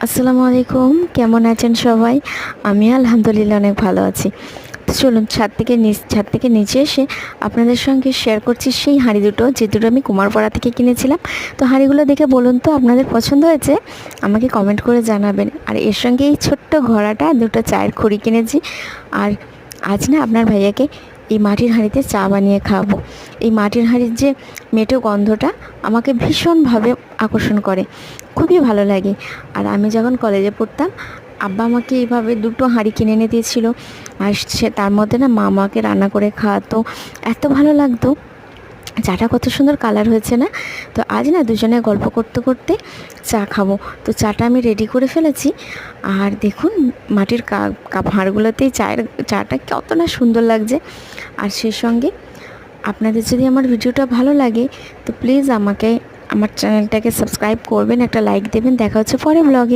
আসসালামু আলাইকুম, কেমন আছেন সবাই? আমি আলহামদুলিল্লাহ অনেক ভালো আছি। তো চলুন ছাদ থেকে নিচে এসে আপনাদের সঙ্গে শেয়ার করছি সেই হাঁড়ি দুটো, যে দুটো আমি কুমারপাড়া থেকে কিনেছিলাম। তো হাঁড়িগুলো দেখে বলুন তো আপনাদের পছন্দ হয়েছে? আমাকে কমেন্ট করে জানাবেন। আর এর সঙ্গে এই ছোট্ট ঘড়াটা, দুটো চায়ের খড়ি কিনেছি। আর আজ না আপনার ভাইয়াকে এই মাটির হাঁড়িতে চা বানিয়ে খাওয়াবো। এই মাটির হাঁড়ির যে মেঠো গন্ধটা আমাকে ভীষণভাবে আকর্ষণ করে, খুবই ভালো লাগে। আর আমি যখন কলেজে পড়তাম, আব্বা আমাকে এইভাবে দুটো হাঁড়ি কিনে এনে দিয়েছিল। আর তার মধ্যে না মা আমাকে রান্না করে খাওয়াতো, এত ভালো লাগতো। চাটা কত সুন্দর কালার হয়েছে না? তো আজ না দুজনে গল্প করতে করতে চা খাবো। তো চাটা আমি রেডি করে ফেলেছি। আর দেখুন মাটির কাপ হাঁড়গুলোতেই চাটা কত না সুন্দর লাগছে। আর সেই সঙ্গে আপনাদের যদি আমার ভিডিওটা ভালো লাগে তো প্লিজ আমার চ্যানেলটাকে সাবস্ক্রাইব করবেন, একটা লাইক দেবেন। দেখা হচ্ছে পরে ব্লগে।